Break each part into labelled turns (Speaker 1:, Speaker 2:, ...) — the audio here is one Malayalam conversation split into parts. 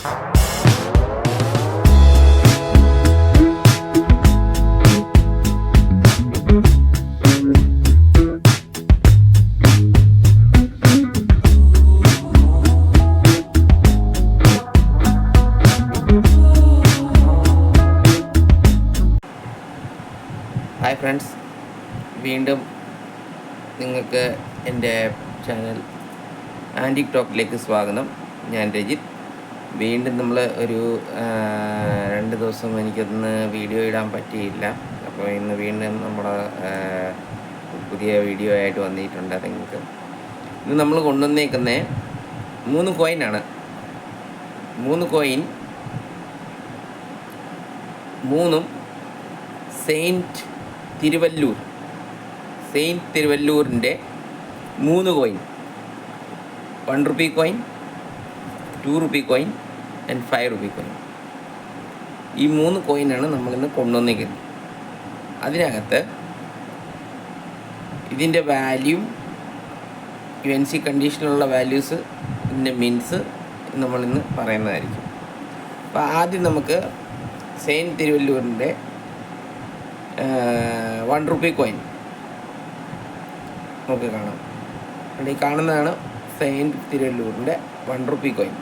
Speaker 1: ഹായ് ഫ്രണ്ട്സ്, വീണ്ടും നിങ്ങൾക്ക് എൻ്റെ ചാനൽ ആൻറ്റിക് ടോക്കിലേക്ക് സ്വാഗതം. ഞാൻ രജിത്ത്. വീണ്ടും നമ്മൾ ഒരു 2 ദിവസം എനിക്കൊന്ന് വീഡിയോ ഇടാൻ പറ്റിയില്ല. അപ്പോൾ ഇന്ന് വീണ്ടും നമ്മൾ പുതിയ വീഡിയോ ആയിട്ട് വന്നിട്ടുണ്ട്. നിങ്ങൾക്ക് ഇന്ന് നമ്മൾ കൊണ്ടുവന്നേക്കുന്നത് 3 കോയിനാണ്. 3 കോയിൻ, 3ഉം സെയിൻറ്റ് തിരുവല്ലൂരിൻ്റെ 3 coin, 1 rupee coin, 2 rupee coin and 5 rupee coin. ഈ 3 കോയിനാണ് നമ്മളിന്ന് കൊണ്ടുവന്നിരിക്കുന്നത്. അതിനകത്ത് ഇതിൻ്റെ വാല്യൂ, UNC കണ്ടീഷനിലുള്ള വാല്യൂസ്, ഇതിൻ്റെ മീൻസ് നമ്മളിന്ന് പറയുന്നതായിരിക്കും. അപ്പോൾ ആദ്യം നമുക്ക് സെയിൻറ്റ് തിരുവല്ലൂരിൻ്റെ 1 rupee കോയിൻ നമുക്ക് കാണാം. ഈ കാണുന്നതാണ് സെയിൻറ്റ് തിരുവല്ലൂരിൻ്റെ 1 rupee കോയിൻ.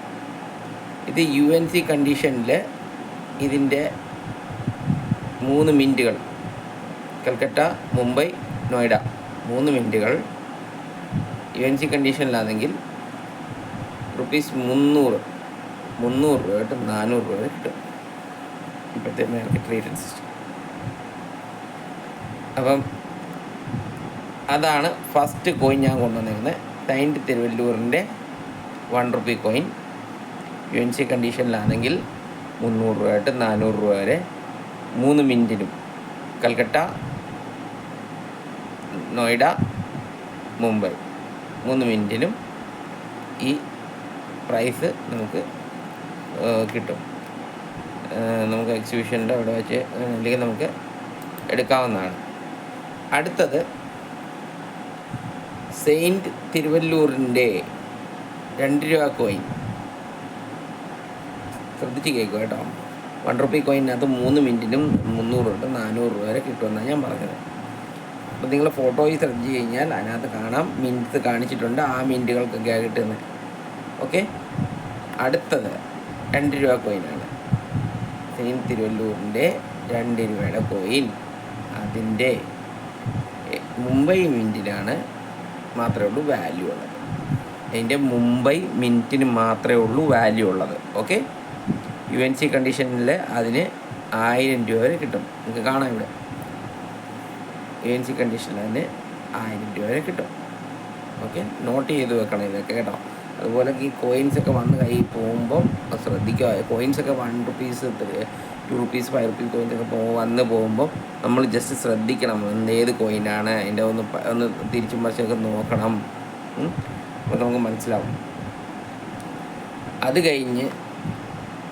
Speaker 1: ഇത് UNC കണ്ടീഷനിൽ ഇതിൻ്റെ 3 മിൻറ്റുകൾ, കൽക്കട്ട, മുംബൈ, നോയിഡ 3 മിൻറ്റുകൾ UNC കണ്ടീഷനിലാണെങ്കിൽ ₹300 രൂപ തൊട്ട് 400 രൂപ വരെ കിട്ടും ഇപ്പോഴത്തെ മാർക്കറ്റ് റേറ്റ് അനുസരിച്ച്. അപ്പം അതാണ് ഫസ്റ്റ് കോയിൻ ഞാൻ കൊണ്ടുവന്നിരിക്കുന്നത്. സെയിൻറ്റ് തിരുവല്ലൂരിൻ്റെ 1 rupee കോയിൻ UNC കണ്ടീഷനിലാണെങ്കിൽ 300 രൂപ തൊട്ട് 400 രൂപ വരെ 3 മിൻറ്റിനും, കൽക്കട്ട, നോയിഡ, മുംബൈ 3 മിൻറ്റിനും ഈ പ്രൈസ് നമുക്ക് കിട്ടും. നമുക്ക് എക്സിബിഷൻ്റെ അവിടെ വെച്ച് അല്ലെങ്കിൽ നമുക്ക് എടുക്കാവുന്നതാണ്. അടുത്തത് സെയിൻറ്റ് തിരുവല്ലൂരിൻ്റെ 2 രൂപ കോയിൻ. ശ്രദ്ധിച്ച് കേൾക്കുക കേട്ടോ. 1 rupee കോയിനകത്ത് 3 മിൻറ്റിനും 300 തൊട്ട് 400 രൂപ വരെ കിട്ടുമെന്നാണ് ഞാൻ പറഞ്ഞത്. അപ്പോൾ നിങ്ങൾ ഫോട്ടോയിൽ ശ്രദ്ധിച്ച് കഴിഞ്ഞാൽ അതിനകത്ത് കാണാം, മിൻറ്റ്സ് കാണിച്ചിട്ടുണ്ട്. ആ മിൻറ്റുകൾക്കൊക്കെയാണ് കിട്ടുന്നത്. ഓക്കെ. അടുത്തത് 2 രൂപ കോയിനാണ്. സെയിൻറ്റ് തിരുവല്ലൂരിൻ്റെ 2 രൂപയുടെ കോയിൻ. അതിൻ്റെ മുംബൈ മിൻറ്റിനാണ് മാത്രമേ ഉള്ളൂ വാല്യൂ ഉള്ളത്. അതിൻ്റെ മുംബൈ മിൻറ്റിന് മാത്രമേ ഉള്ളൂ വാല്യൂ ഉള്ളത്. ഓക്കെ. UNC കണ്ടീഷനിൽ അതിന് 1000 രൂപ വരെ കിട്ടും. നിങ്ങൾക്ക് കാണാം ഇവിടെ UNC കണ്ടീഷനിൽ അതിന് 1000 രൂപ വരെ കിട്ടും. ഓക്കെ. നോട്ട് ചെയ്ത് വെക്കണം ഇതൊക്കെ കേട്ടോ. അതുപോലെ ഈ കോയിൻസൊക്കെ വന്ന് കയ്യിൽ പോകുമ്പം ശ്രദ്ധിക്കുക. കോയിൻസൊക്കെ 1 rupees, 2 rupees, 5 rupee കോയിൻസൊക്കെ വന്ന് പോകുമ്പോൾ നമ്മൾ ജസ്റ്റ് ശ്രദ്ധിക്കണം ഏത് കോയിനാണ്. അതിൻ്റെ ഒന്ന് തിരിച്ചും മറിച്ചൊക്കെ നോക്കണം. അപ്പോൾ നമുക്ക് മനസ്സിലാവും. അത് കഴിഞ്ഞ്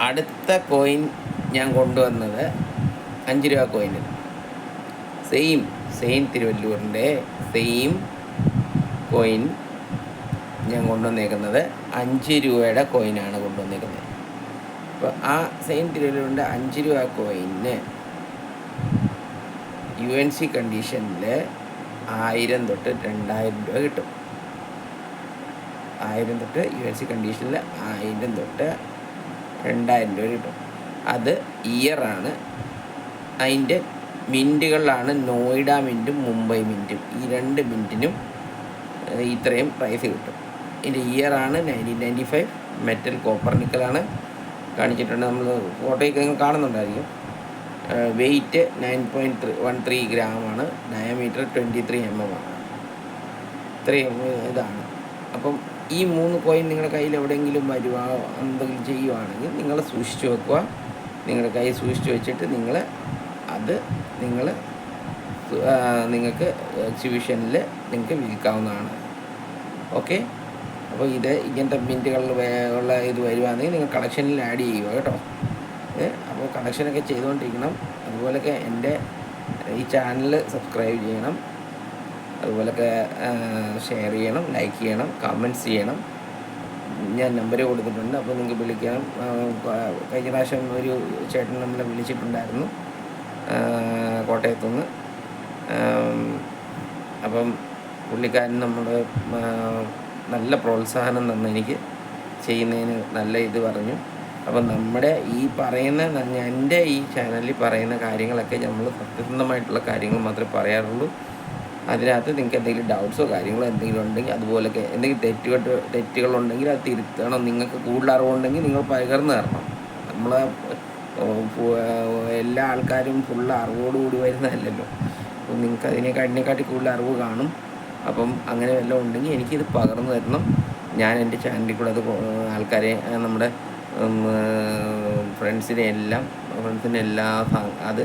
Speaker 1: അടുത്ത കോയിൻ ഞാൻ കൊണ്ടുവന്നത് 5 രൂപ കോയിൻ. സെയിൻറ്റ് തിരുവല്ലൂരിൻ്റെ കോയിൻ ഞാൻ കൊണ്ടുവന്നേക്കുന്നത് 5 രൂപയുടെ കോയിനാണ് കൊണ്ടുവന്നേക്കുന്നത്. അപ്പോൾ ആ സെയിൻറ്റ് തിരുവല്ലൂരിൻ്റെ 5 രൂപ കോയിന് UNC കണ്ടീഷനിൽ 1000 തൊട്ട് 2000 രൂപ കിട്ടും. 1000 തൊട്ട് UNC കണ്ടീഷനിൽ 1000 തൊട്ട് 2000 രൂപ കിട്ടും. അത് ഇയറാണ്. അതിൻ്റെ മിൻറ്റുകളിലാണ് നോയിഡ മിൻറ്റും മുംബൈ മിൻറ്റും. ഈ 2 മിൻറ്റിനും ഇത്രയും പ്രൈസ് കിട്ടും. ഇതിൻ്റെ ഇയറാണ് 1995. മെറ്റൽ, കോപ്പർ, നിക്കലാണ് കാണിച്ചിട്ടുണ്ട്. നമ്മൾ ഫോട്ടോയ്ക്ക് കാണുന്നുണ്ടായിരിക്കും. വെയ്റ്റ് 9.13 ഗ്രാമാണ്. ഡയമീറ്റർ 23 mm ആണ്. ഇത്രയും ഇതാണ്. അപ്പം ഈ 3 കോയിൻ നിങ്ങളുടെ കയ്യിൽ എവിടെയെങ്കിലും എന്തെങ്കിലും ചെയ്യുവാണെങ്കിൽ നിങ്ങൾ സൂക്ഷിച്ച് വെക്കുക. നിങ്ങളുടെ കയ്യിൽ സൂക്ഷിച്ച് വെച്ചിട്ട് നിങ്ങൾക്ക് എക്സിബിഷനിൽ നിങ്ങൾക്ക് വിൽക്കാവുന്നതാണ്. ഓക്കെ. അപ്പോൾ ഇങ്ങനത്തെ മിൻറ്റുകളിൽ ഉള്ള ഇത് വരുവാണെങ്കിൽ നിങ്ങൾ കളക്ഷനിൽ ആഡ് ചെയ്യുക കേട്ടോ. അപ്പോൾ കളക്ഷനൊക്കെ ചെയ്തുകൊണ്ടിരിക്കണം. അതുപോലൊക്കെ എൻ്റെ ഈ ചാനൽ സബ്സ്ക്രൈബ് ചെയ്യണം. അതുപോലൊക്കെ ഷെയർ ചെയ്യണം, ലൈക്ക് ചെയ്യണം, കമൻറ്റ്സ് ചെയ്യണം. ഞാൻ നമ്പർ കൊടുത്തിട്ടുണ്ട്. അപ്പോൾ നിങ്ങൾക്ക് വിളിക്കാം. കഴിഞ്ഞ പ്രാവശ്യം ഒരു ചേട്ടൻ നമ്മളെ വിളിച്ചിട്ടുണ്ടായിരുന്നു കോട്ടയത്തുനിന്ന്. അപ്പം പുള്ളിക്കാരൻ നമ്മൾ നല്ല പ്രോത്സാഹനം തന്നു, എനിക്ക് ചെയ്യുന്നതിന് നല്ല ഇത് പറഞ്ഞു. അപ്പം നമ്മുടെ ഈ പറയുന്ന എൻ്റെ ഈ ചാനലിൽ പറയുന്ന കാര്യങ്ങളൊക്കെ നമ്മൾ സത്യസന്ധമായിട്ടുള്ള കാര്യങ്ങൾ മാത്രമേ പറയാറുള്ളൂ. അതിനകത്ത് നിങ്ങൾക്ക് എന്തെങ്കിലും ഡൗട്ട്സോ കാര്യങ്ങളോ എന്തെങ്കിലും ഉണ്ടെങ്കിൽ, അതുപോലൊക്കെ എന്തെങ്കിലും തെറ്റുകളുണ്ടെങ്കിൽ അത് തിരുത്തണം. നിങ്ങൾക്ക് കൂടുതൽ അറിവുണ്ടെങ്കിൽ നിങ്ങൾ പകർന്നു തരണം. നമ്മളെ എല്ലാ ആൾക്കാരും ഫുള്ള് അറിവോടുകൂടി വരുന്നതല്ലല്ലോ. അപ്പം നിങ്ങൾക്ക് അതിനെക്കാട്ടി കൂടുതൽ അറിവ് കാണും. അപ്പം അങ്ങനെ വല്ലതും ഉണ്ടെങ്കിൽ എനിക്കിത് പകർന്നു തരണം. ഞാൻ എൻ്റെ ചാനലിൽ കൂടെ അത് ആൾക്കാരെ, നമ്മുടെ ഫ്രണ്ട്സിനെ എല്ലാം അത്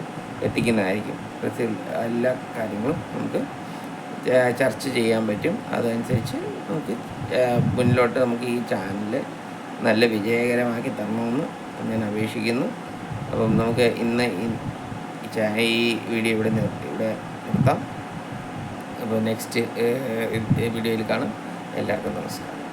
Speaker 1: എത്തിക്കുന്നതായിരിക്കും. എല്ലാ കാര്യങ്ങളും നമുക്ക് ചർച്ച ചെയ്യാൻ പറ്റും. അതനുസരിച്ച് നമുക്ക് മുന്നിലോട്ട് നമുക്ക് ഈ ചാനൽ നല്ല വിജയകരമാക്കി തരണമെന്ന് ഞാൻ അപേക്ഷിക്കുന്നു. അപ്പം നമുക്ക് ഇന്ന് ഈ വീഡിയോ ഇവിടെ നിർത്താം. അപ്പോൾ നെക്സ്റ്റ് വീഡിയോയിൽ കാണാം. എല്ലാവർക്കും നമസ്കാരം.